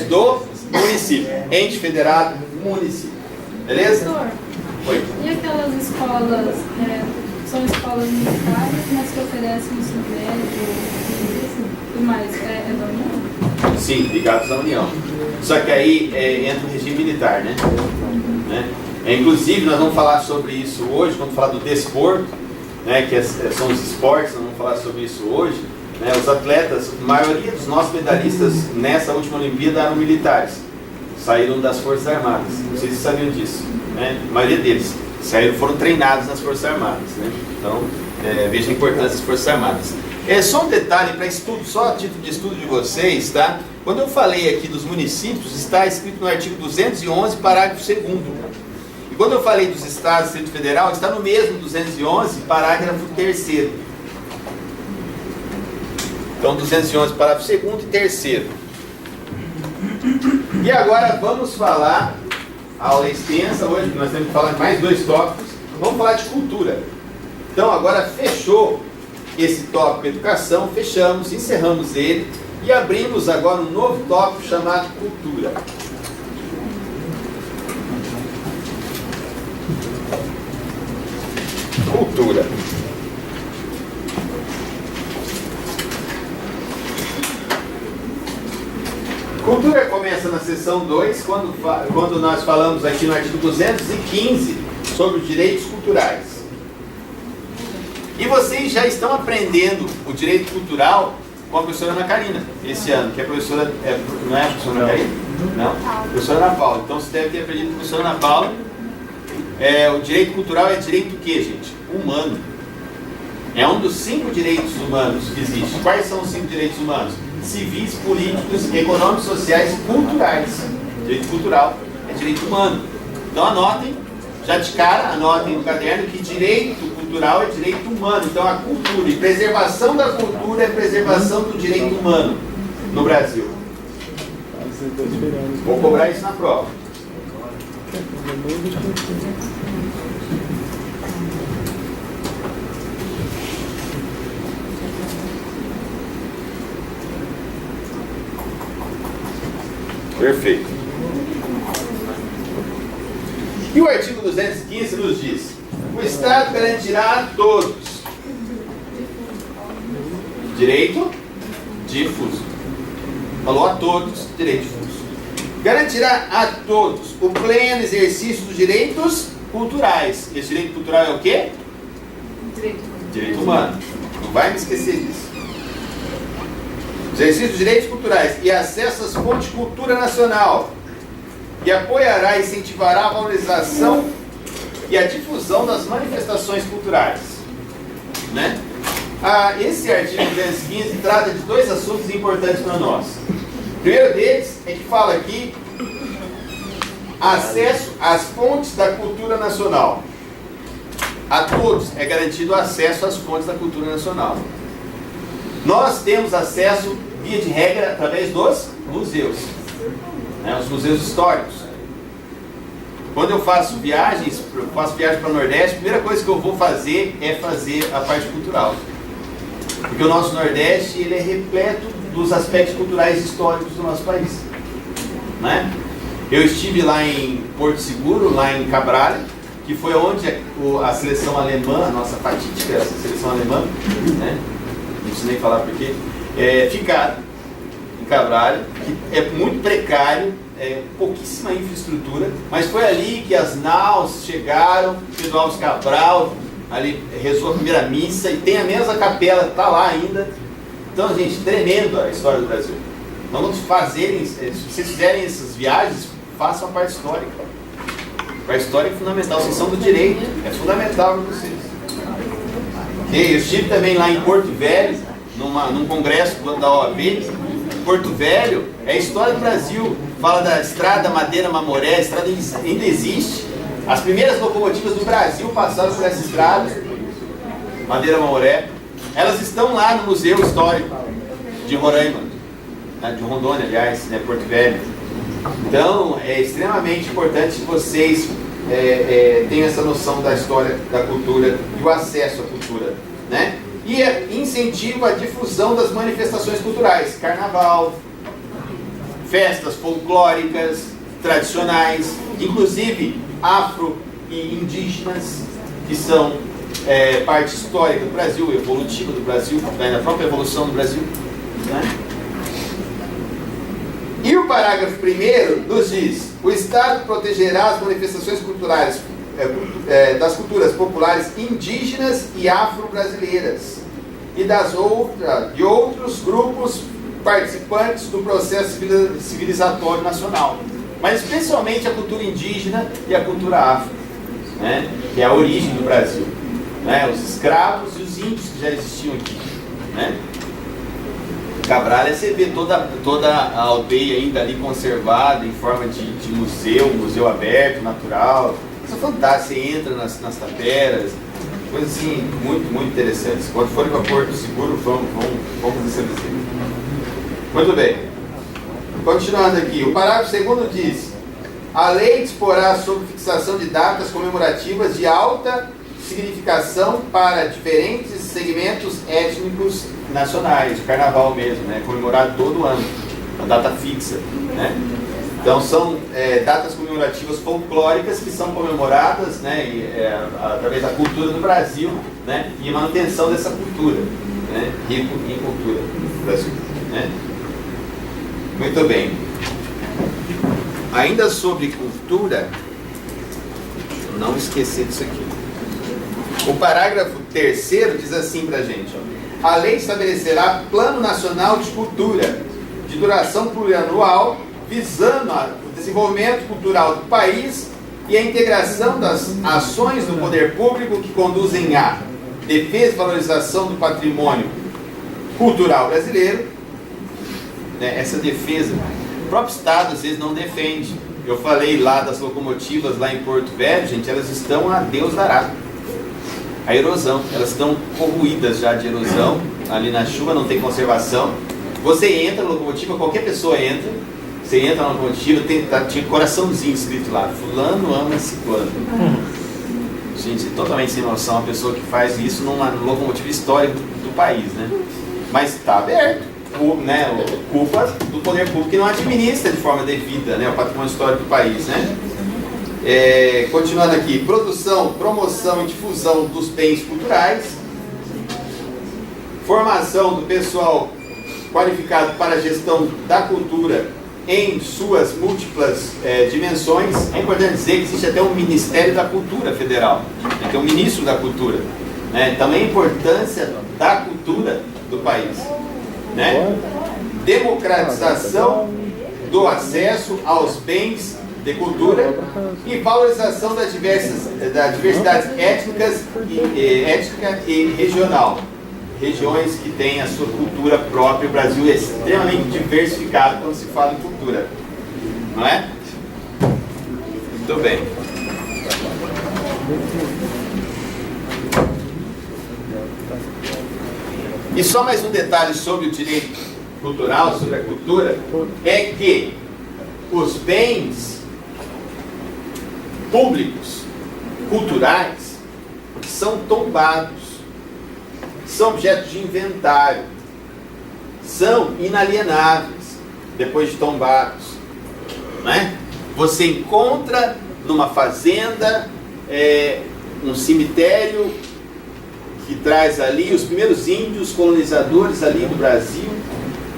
do município, ente federado, município. Beleza? Professor, Oi. e aquelas escolas, são escolas militares, mas que oferecem ensino médio e mais, é da União? Sim, ligados à União. Só que aí entra o regime militar, né? Inclusive, nós vamos falar sobre isso hoje, quando falar do desporto, né, que são os esportes, nós vamos falar sobre isso hoje. Né, os atletas, a maioria dos nossos medalhistas nessa última Olimpíada eram militares, saíram das Forças Armadas. Não sei se vocês sabiam disso. Né? A maioria deles foram treinados nas Forças Armadas. Né? Então, veja a importância das Forças Armadas. Só um detalhe para estudo, só a título de estudo de vocês, tá? Quando eu falei aqui dos municípios, está escrito no artigo 211, parágrafo 2º. E quando eu falei dos estados do Distrito Federal, está no mesmo 211, parágrafo 3º. Então, 211, parágrafo 2º e 3º. E agora vamos falar, a aula é extensa hoje, nós temos que falar de mais 2 tópicos. Vamos falar de cultura. Então, agora fechou esse tópico educação, fechamos, encerramos ele e abrimos agora um novo tópico chamado cultura. Cultura. Cultura começa na seção 2, quando nós falamos aqui no artigo 215 sobre os direitos culturais. E vocês já estão aprendendo o direito cultural com a professora Ana Karina esse ano, que a professora, não é a professora Ana Karina? Não, a professora Ana Paula. Então você deve ter aprendido com a professora Ana Paula. O direito cultural é direito o quê, gente? Humano. É um dos 5 direitos humanos que existem. Quais são os 5 direitos humanos? Civis, políticos, econômicos, sociais e culturais. Direito cultural é direito humano. Então anotem, já de cara, anotem no caderno que direito cultural é direito humano. Então a cultura e preservação da cultura é preservação do direito humano no Brasil. Vou cobrar isso na prova. Perfeito. E o artigo 215 nos diz: o Estado garantirá a todos direito difuso. Falou a todos, direito difuso. Garantirá a todos o pleno exercício dos direitos culturais. Esse direito cultural é o quê? Direito humano. Não vai me esquecer disso. Exercício dos direitos culturais e acesso às fontes de cultura nacional, e apoiará e incentivará a valorização e a difusão das manifestações culturais. Né? Esse artigo 215 trata de 2 assuntos importantes para nós. O primeiro deles é que fala aqui acesso às fontes da cultura nacional. A todos é garantido acesso às fontes da cultura nacional. Nós temos acesso, via de regra, através dos museus, né, os museus históricos. Quando eu faço viagens para o Nordeste, a primeira coisa que eu vou fazer é fazer a parte cultural. Porque o nosso Nordeste ele é repleto dos aspectos culturais e históricos do nosso país. Né? Eu estive lá em Porto Seguro, lá em Cabralha, que foi onde a seleção alemã, a nossa fatídica seleção alemã, né? Não preciso nem falar porquê, ficaram em Cabralha, que é muito precário, pouquíssima infraestrutura, mas foi ali que as naus chegaram, Pedro Alves Cabral, ali rezou a primeira missa, e tem a mesma capela, está lá ainda. Então, gente, tremendo a história do Brasil. Então, vamos fazerem, se vocês fizerem essas viagens, façam a parte histórica. A história é fundamental, vocês são do direito, é fundamental para vocês. Eu estive também lá em Porto Velho, num congresso da OAB. Porto Velho é a história do Brasil, fala da estrada Madeira-Mamoré, a estrada ainda existe. As primeiras locomotivas do Brasil passaram por essa estrada, Madeira-Mamoré. Elas estão lá no Museu Histórico de Roraima, de Rondônia, aliás, né, Porto Velho. Então, é extremamente importante que vocês tenham essa noção da história, da cultura e o acesso à cultura, né? E incentiva a difusão das manifestações culturais, carnaval, festas folclóricas, tradicionais, inclusive afro e indígenas, que são parte histórica do Brasil, evolutiva do Brasil, da própria evolução do Brasil, né? E o parágrafo 1º nos diz: o Estado protegerá as manifestações culturais das culturas populares indígenas e afro-brasileiras e de outros grupos participantes do processo civilizatório nacional, mas especialmente a cultura indígena e a cultura afro, né, que é a origem do Brasil, né, os escravos e os índios que já existiam aqui, né. Cabralha, você vê toda a aldeia ainda ali conservada em forma de museu aberto, natural. Isso é fantástico, você entra nas taperas, coisas assim muito, muito interessantes. Quando forem para Porto Seguro, vamos nessa visita. Muito bem. Continuando aqui, o parágrafo 2º diz: a lei disporá sobre fixação de datas comemorativas de alta significação para diferentes segmentos étnicos nacionais, o carnaval mesmo, né, comemorado todo ano, uma data fixa, né? Então são datas comemorativas folclóricas que são comemoradas, né, através da cultura do Brasil, né, e a manutenção dessa cultura, né, rico em cultura do Brasil, né? Muito bem. Ainda sobre cultura, não esquecer disso aqui. O parágrafo 3º diz assim pra gente, ó: a lei estabelecerá Plano Nacional de Cultura, de duração plurianual, visando o desenvolvimento cultural do país e a integração das ações do poder público que conduzem à defesa e valorização do patrimônio cultural brasileiro. Essa defesa, o próprio Estado às vezes não defende. Eu falei lá das locomotivas lá em Porto Velho, gente, elas estão a Deus dará. A erosão, elas estão corroídas já de erosão, ali na chuva, não tem conservação. Você entra na locomotiva, qualquer pessoa entra, você entra na locomotiva, tinha coraçãozinho escrito lá, fulano ama ciclano. Gente, totalmente sem noção, a pessoa que faz isso numa locomotiva histórica do país, né? Mas está aberto, culpa do poder público que não administra de forma devida, né, o patrimônio histórico do país, né? Continuando aqui, produção, promoção e difusão dos bens culturais, formação do pessoal qualificado para a gestão da cultura em suas múltiplas dimensões. É importante dizer que existe até um Ministério da Cultura Federal, que é o Ministro da Cultura, né? Também a importância da cultura do país, né? Democratização do acesso aos bens de cultura e valorização das diversidades étnicas étnica e regional. Regiões que têm a sua cultura própria. O Brasil é extremamente diversificado quando se fala em cultura, não é? Muito bem. E só mais um detalhe sobre o direito cultural, sobre a cultura, é que os bens públicos, culturais, são tombados, são objetos de inventário, são inalienáveis depois de tombados, né? Você encontra numa fazenda um cemitério que traz ali os primeiros índios colonizadores ali do Brasil,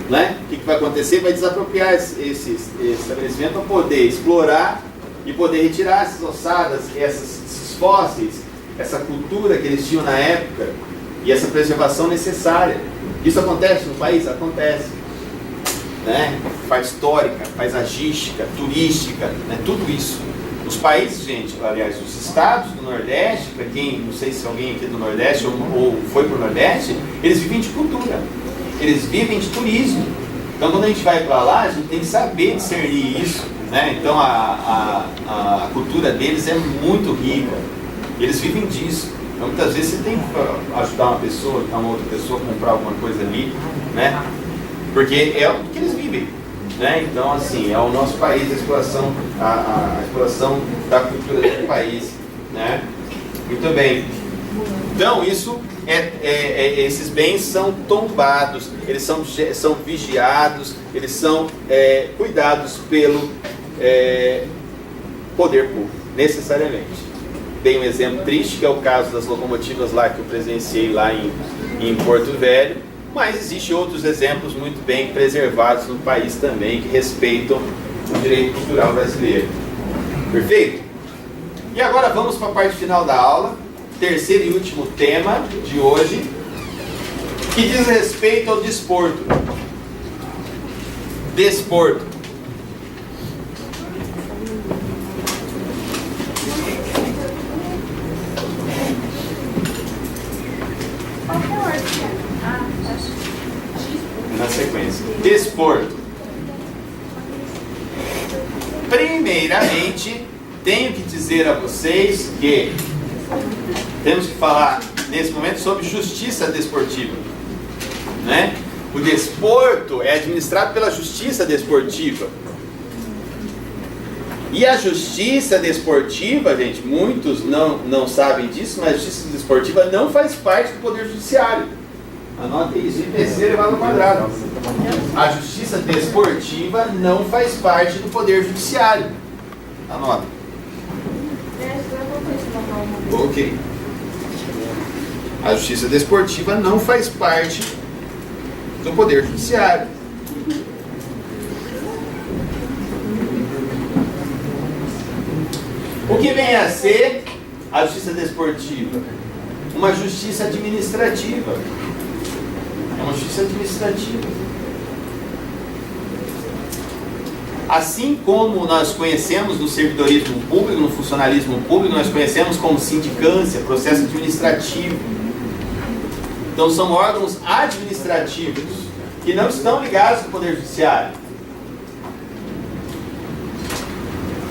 né? O que vai acontecer? Vai desapropriar esse estabelecimento para poder explorar e poder retirar essas ossadas, esses fósseis, essa cultura que eles tinham na época e essa preservação necessária. Isso acontece no país? Acontece, né? Parte histórica, paisagística, turística, né? Tudo isso. Os países, gente, aliás, os estados do Nordeste, para quem, não sei se alguém aqui do Nordeste ou foi para o Nordeste, eles vivem de cultura, eles vivem de turismo. Então, quando a gente vai para lá, a gente tem que saber discernir isso, né? Então, a cultura deles é muito rica, eles vivem disso. Então, muitas vezes você tem que ajudar uma pessoa, uma outra pessoa a comprar alguma coisa ali, né? Porque é o que eles vivem, né? Então, assim, é o nosso país, a exploração da cultura do país, né? Muito bem. Então, isso esses bens são tombados, eles são vigiados, eles são cuidados pelo poder público, necessariamente. Tem um exemplo triste, que é o caso das locomotivas lá que eu presenciei lá em Porto Velho, mas existem outros exemplos muito bem preservados no país também, que respeitam o direito cultural brasileiro. Perfeito? E agora vamos para a parte final da aula, terceiro e último tema de hoje, que diz respeito ao desporto. Desporto. Na sequência. Desporto. Primeiramente, tenho que dizer a vocês que temos que falar nesse momento sobre justiça desportiva, né? O desporto é administrado pela justiça desportiva. E a justiça desportiva, gente, muitos não sabem disso, mas a justiça desportiva não faz parte do Poder Judiciário. Anota isso, IPC elevado ao quadrado. A justiça desportiva não faz parte do Poder Judiciário. Anota. Ok. A justiça desportiva não faz parte do Poder Judiciário. O que vem a ser a justiça desportiva? Uma justiça administrativa. É uma justiça administrativa. Assim como nós conhecemos no servidorismo público, no funcionalismo público, nós conhecemos como sindicância, processo administrativo. Então são órgãos administrativos que não estão ligados ao Poder Judiciário.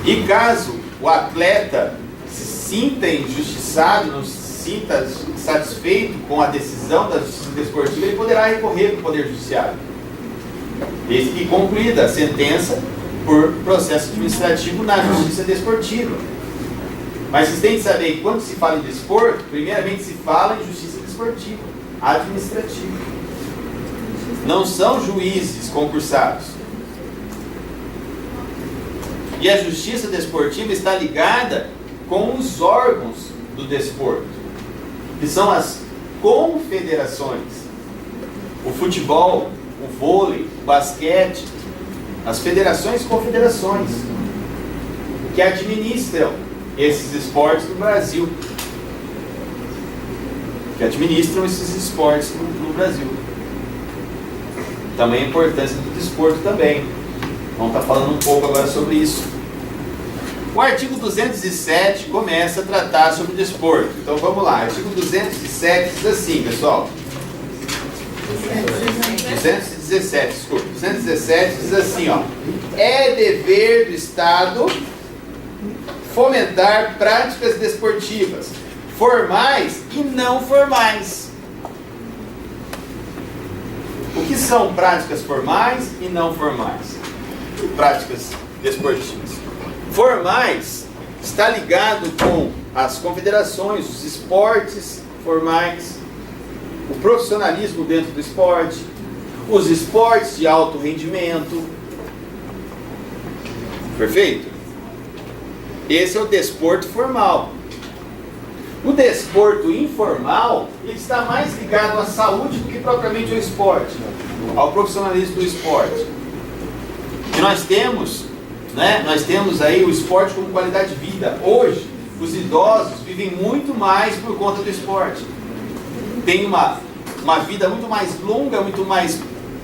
E caso o atleta se sinta injustiçado, não se sinta satisfeito com a decisão da Justiça Desportiva, ele poderá recorrer ao Poder Judiciário, desde que concluída a sentença por processo administrativo na Justiça Desportiva. Mas vocês têm que saber que quando se fala em desporto, primeiramente se fala em Justiça Desportiva, administrativa. Não são juízes concursados. E a Justiça Desportiva está ligada com os órgãos do desporto, que são as confederações. O futebol, o vôlei, o basquete, as federações e confederações que administram esses esportes no Brasil. Também a importância do desporto também. Vamos estar falando um pouco agora sobre isso. O artigo 207 começa a tratar sobre o desporto. Então vamos lá. Artigo 207 diz assim, pessoal. 217 diz assim, ó. É dever do Estado fomentar práticas desportivas, formais e não formais. O que são práticas formais e não formais? Práticas desportivas. Formais está ligado com as confederações, os esportes formais, o profissionalismo dentro do esporte, os esportes de alto rendimento. Perfeito? Esse é o desporto formal. O desporto informal, ele está mais ligado à saúde do que propriamente ao esporte, ao profissionalismo do esporte. E nós temos aí o esporte como qualidade de vida. Hoje, os idosos vivem muito mais por conta do esporte. Tem uma vida muito mais longa, muito mais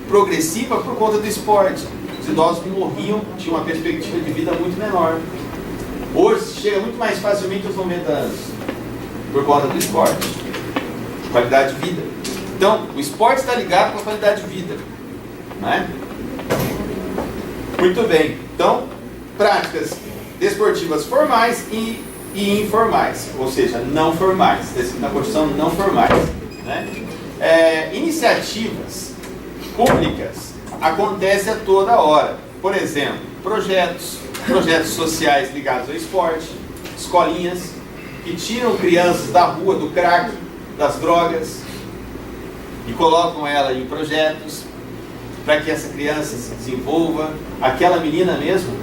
progressiva por conta do esporte. Os idosos morriam, tinham uma perspectiva de vida muito menor. Hoje se chega muito mais facilmente aos 90 anos por conta do esporte, qualidade de vida. Então, o esporte está ligado com a qualidade de vida, não é? Muito bem. Então, práticas desportivas formais e informais, ou seja, não formais. Está escrito na Constituição, não formais, né? Iniciativas públicas acontecem a toda hora. Por exemplo, projetos sociais ligados ao esporte, escolinhas que tiram crianças da rua, do crack, das drogas e colocam ela em projetos para que essa criança se desenvolva. Aquela menina mesmo,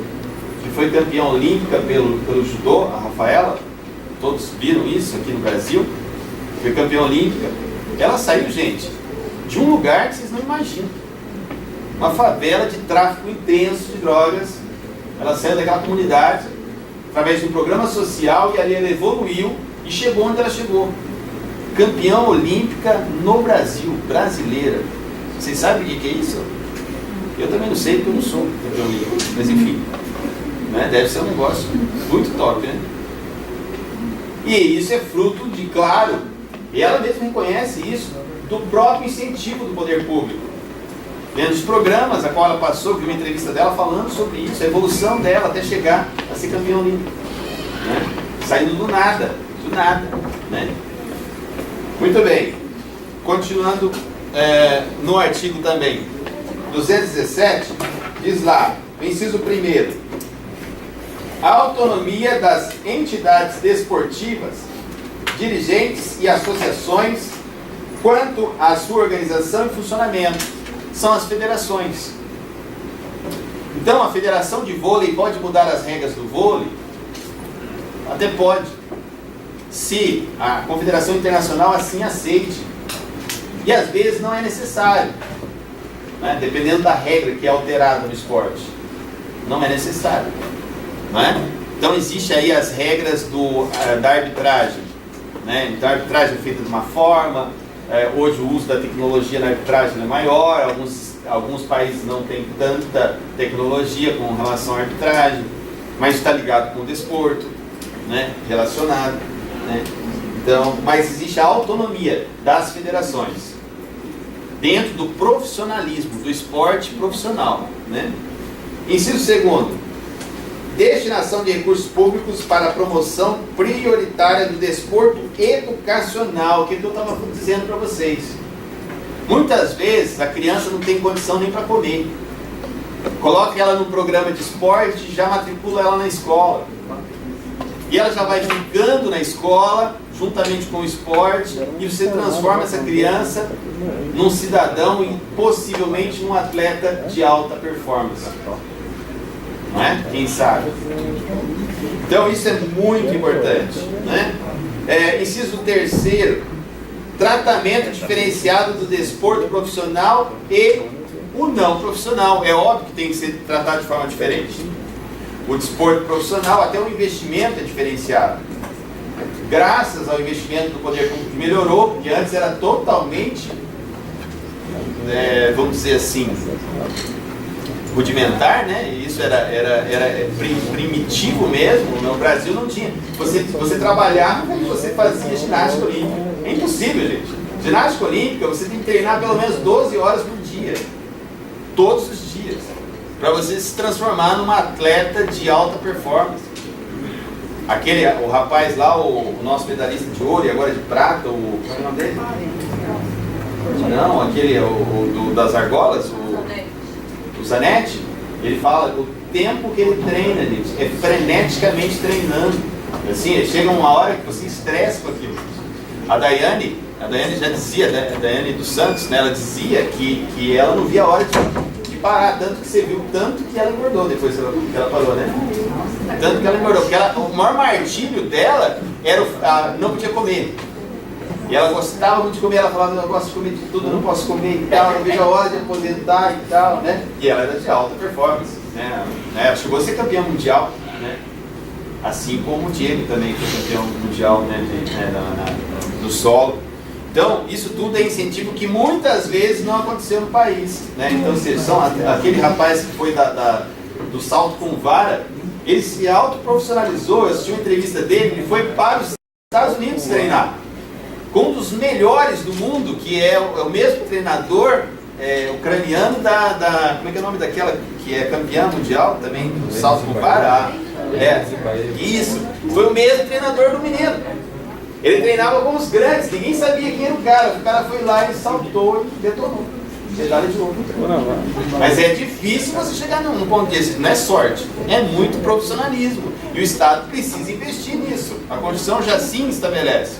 que foi campeã olímpica pelo judô, a Rafaela, todos viram isso aqui no Brasil, foi campeã olímpica. Ela saiu, gente, de um lugar que vocês não imaginam, uma favela de tráfico intenso de drogas. Ela saiu daquela comunidade através de um programa social e ali ela evoluiu e chegou onde ela chegou. Campeã olímpica no Brasil, brasileira. Vocês sabem o que é isso? Eu também não sei porque eu não sou campeão olímpico, mas enfim, né? Deve ser um negócio muito top, né? E isso é fruto de, claro, e ela mesma reconhece isso, do próprio incentivo do poder público. Dentro dos programas a qual ela passou, vi uma entrevista dela falando sobre isso, a evolução dela até chegar a ser campeã olímpica, né? Saindo do nada, né? Muito bem, continuando no artigo também, 217, diz lá, o inciso 1º, a autonomia das entidades desportivas, dirigentes e associações quanto à sua organização e funcionamento são as federações. Então, a federação de vôlei pode mudar as regras do vôlei? Até pode, se a Confederação Internacional assim aceite. E às vezes não é necessário, né? Dependendo da regra que é alterada no esporte. Não é necessário, não é? Então, existe aí as regras da arbitragem, né? Então, a arbitragem é feita de uma forma, Hoje o uso da tecnologia na arbitragem é maior, alguns países não têm tanta tecnologia com relação à arbitragem, mas está ligado com o desporto, né, relacionado, né? Então, mas existe a autonomia das federações dentro do profissionalismo, do esporte profissional, né? Inciso segundo, destinação de recursos públicos para a promoção prioritária do desporto educacional, que é o que eu estava dizendo para vocês. Muitas vezes a criança não tem condição nem para comer. Coloca ela no programa de esporte e já matricula ela na escola. E ela já vai ficando na escola, juntamente com o esporte, e você transforma essa criança num cidadão e possivelmente num atleta de alta performance. Não é? Quem sabe? Então isso é muito importante, né? Inciso terceiro, tratamento diferenciado do desporto profissional e o não profissional. É óbvio que tem que ser tratado de forma diferente. O desporto profissional, até o investimento é diferenciado. Graças ao investimento do poder público melhorou, porque antes era totalmente, vamos dizer assim, rudimentar, né? Isso era primitivo mesmo. No Brasil não tinha. Você trabalhava como você fazia ginástica olímpica. É impossível, gente. Ginástica olímpica, você tem que treinar pelo menos 12 horas por dia. Todos os dias. Para você se transformar numa atleta de alta performance. O rapaz lá, o nosso medalhista de ouro e agora de prata, qual é o nome dele? Não, aquele, das argolas, o Zanetti, ele fala o tempo que ele treina, gente, é freneticamente treinando. Assim, chega uma hora que você estressa com aquilo. A Daiane já dizia, a Daiane dos Santos, né, ela dizia que ela não via a hora de parar, tanto que você viu, tanto que ela engordou depois que ela parou, né? Tanto que ela engordou, porque o maior martírio dela era não podia comer. E ela gostava muito de comer, ela falava, eu gosto de comer de tudo, eu não posso comer e tal, não vejo a hora de aposentar e tal, né? E ela era de alta performance, né? Ela chegou a ser campeã mundial, né? Assim como o Diego também foi campeão mundial, né, no solo. Então, isso tudo é incentivo que muitas vezes não aconteceu no país, né? Então, aquele rapaz que foi do salto com vara, ele se autoprofissionalizou. Eu assisti uma entrevista dele, ele foi para os Estados Unidos treinar com um dos melhores do mundo, que é o mesmo treinador ucraniano como é que é o nome daquela que é campeã mundial também do salto com vara? Isso, foi o mesmo treinador do menino. Ele treinava com os grandes, ninguém sabia quem era o cara foi lá e saltou e detonou. Medalha de ouro. Mas é difícil você chegar num ponto desse, não é sorte, é muito profissionalismo. E o Estado precisa investir nisso. A Constituição já sim estabelece.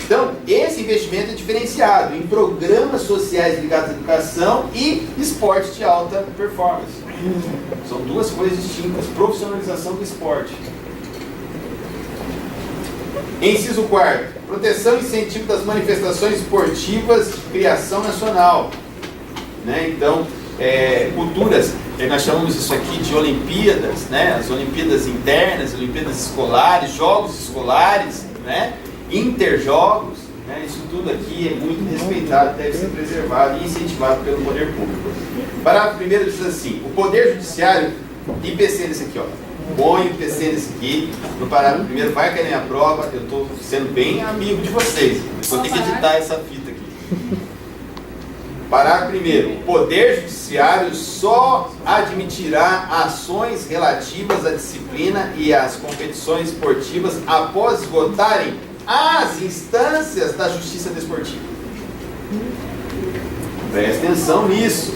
Então, esse investimento é diferenciado em programas sociais ligados à educação e esporte de alta performance. São duas coisas distintas. Profissionalização do esporte. Inciso 4º. Proteção e incentivo das manifestações esportivas de criação nacional. Né? Então, culturas, nós chamamos isso aqui de Olimpíadas, né? As Olimpíadas internas, Olimpíadas escolares, jogos escolares, né? Interjogos, né? Isso tudo aqui é muito respeitado, deve ser preservado e incentivado pelo poder público. Parágrafo 1º diz assim: o Poder Judiciário, IPC nesse aqui, ó, põe o IPC nesse aqui, no parágrafo 1º, vai cair na minha prova, eu estou sendo bem amigo de vocês, vou ter que editar essa fita aqui. Parágrafo 1º, o Poder Judiciário só admitirá ações relativas à disciplina e às competições esportivas após esgotarem as instâncias da justiça desportiva. Preste atenção nisso.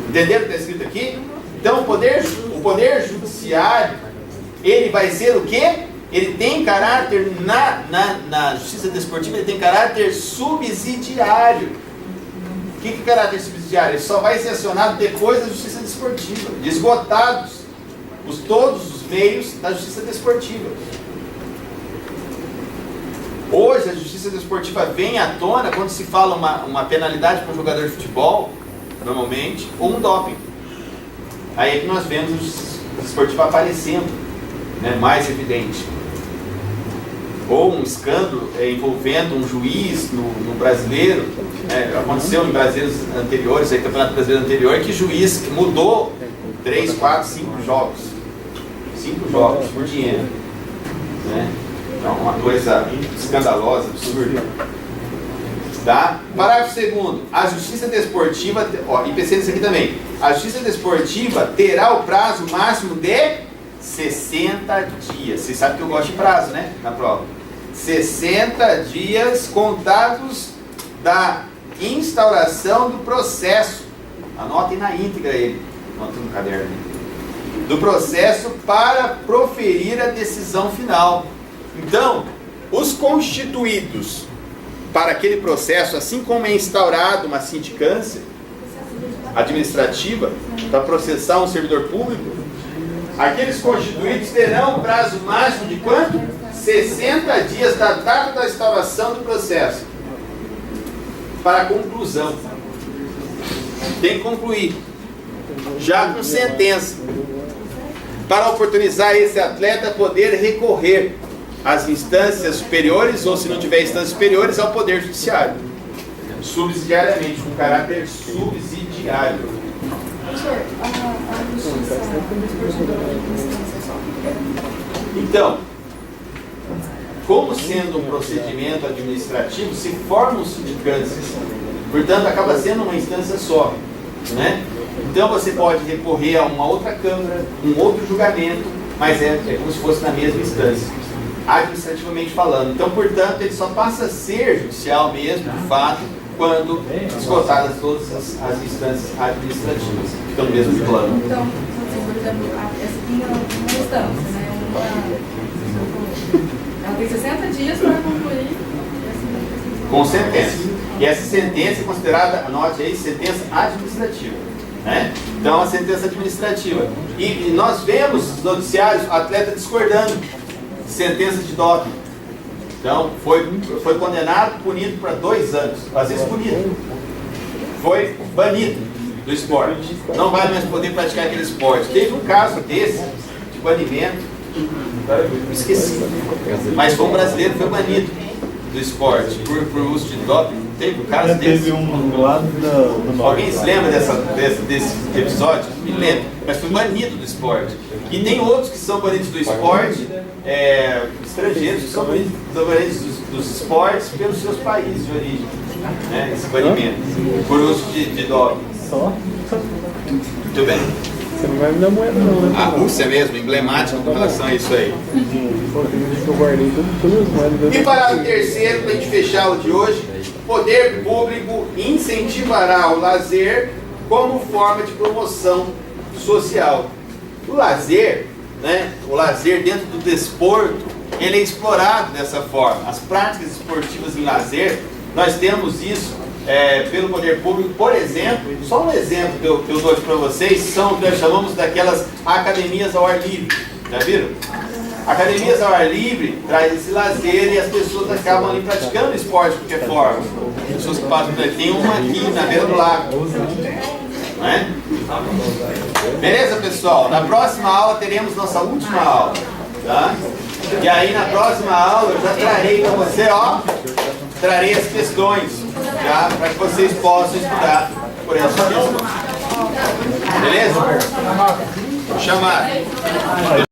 Entenderam o que está escrito aqui? Então, o poder judiciário, ele vai ser o quê? Ele tem caráter, na justiça desportiva, ele tem caráter subsidiário. O que é caráter subsidiário? Ele só vai ser acionado depois da justiça desportiva, esgotados todos os meios da justiça desportiva. Hoje a justiça desportiva vem à tona quando se fala uma penalidade para um jogador de futebol, normalmente, ou um doping. Aí é que nós vemos a justiça desportiva aparecendo, né, mais evidente. ou um escândalo envolvendo um juiz no brasileiro, aconteceu em brasileiros anteriores, aí, campeonato brasileiro anterior, que juiz que mudou 3, 4, 5 jogos. 5 jogos por dinheiro. Né? Então, uma coisa escandalosa, absurda. Tá? Parágrafo 2º. A justiça desportiva, e pensei nisso aqui também, a justiça desportiva terá o prazo máximo de 60 dias. Vocês sabem que eu gosto de prazo, né? Na prova. 60 dias contados da instauração do processo. Anotem na íntegra ele. Anotem no caderno. Do processo para proferir a decisão final. Então, os constituídos para aquele processo, assim como é instaurado uma sindicância administrativa para processar um servidor público, aqueles constituídos terão um prazo máximo de quanto? 60 dias da data da instauração do processo para a conclusão. Tem que concluir já com sentença, para oportunizar esse atleta poder recorrer às instâncias superiores, ou se não tiver instâncias superiores, ao Poder Judiciário, subsidiariamente, com caráter subsidiário. Então, como sendo um procedimento administrativo, se formam sindicâncias, portanto acaba sendo uma instância só, né? Então você pode recorrer a uma outra Câmara, um outro julgamento, mas é como se fosse na mesma instância, administrativamente falando. Então, portanto, ele só passa a ser judicial mesmo, de fato, quando esgotadas todas as instâncias administrativas, que estão no mesmo plano. Então, por exemplo, essa aqui é uma instância, né? Ela tem 60 dias para concluir. Com sentença. E essa sentença é considerada, anote aí, sentença administrativa. Né? Então, a sentença administrativa. E nós vemos nos noticiários atleta discordando de sentença de doping. Então, foi condenado, punido para 2 anos. Às vezes punido. Foi banido do esporte. Não vai mais poder praticar aquele esporte. Teve um caso desse, de banimento, esqueci. Mas foi um brasileiro, foi banido do esporte por uso de doping. Teve um caso desse? Teve um lado do norte. Alguém se lembra desse episódio? Me lembro. Mas foi banido do esporte. E tem outros que são banidos do esporte, estrangeiros que são banidos dos esportes pelos seus países de origem. Né? Esse banimento. Por uso de doping. Só? Muito bem. Você não vai me dar moeda não, né? A Rússia mesmo, emblemática com relação a isso aí. Eu guardei todas as moedas. E parágrafo 3º, para a gente fechar o de hoje, o poder público incentivará o lazer como forma de promoção social. O lazer, né, o lazer dentro do desporto, ele é explorado dessa forma. As práticas esportivas em lazer, nós temos isso pelo poder público. Por exemplo, só um exemplo que eu dou para vocês, são o que nós chamamos daquelas academias ao ar livre. Já viram? Academias ao ar livre traz esse lazer e as pessoas acabam ali praticando esporte de qualquer forma. Pessoas que passam por aqui, tem uma aqui na beira do lago. Não é? Beleza, pessoal? Na próxima aula teremos nossa última aula. Tá? E aí na próxima aula eu já trarei para você, trarei as questões, já, para que vocês possam estudar por essas questões. Beleza? Vou chamar.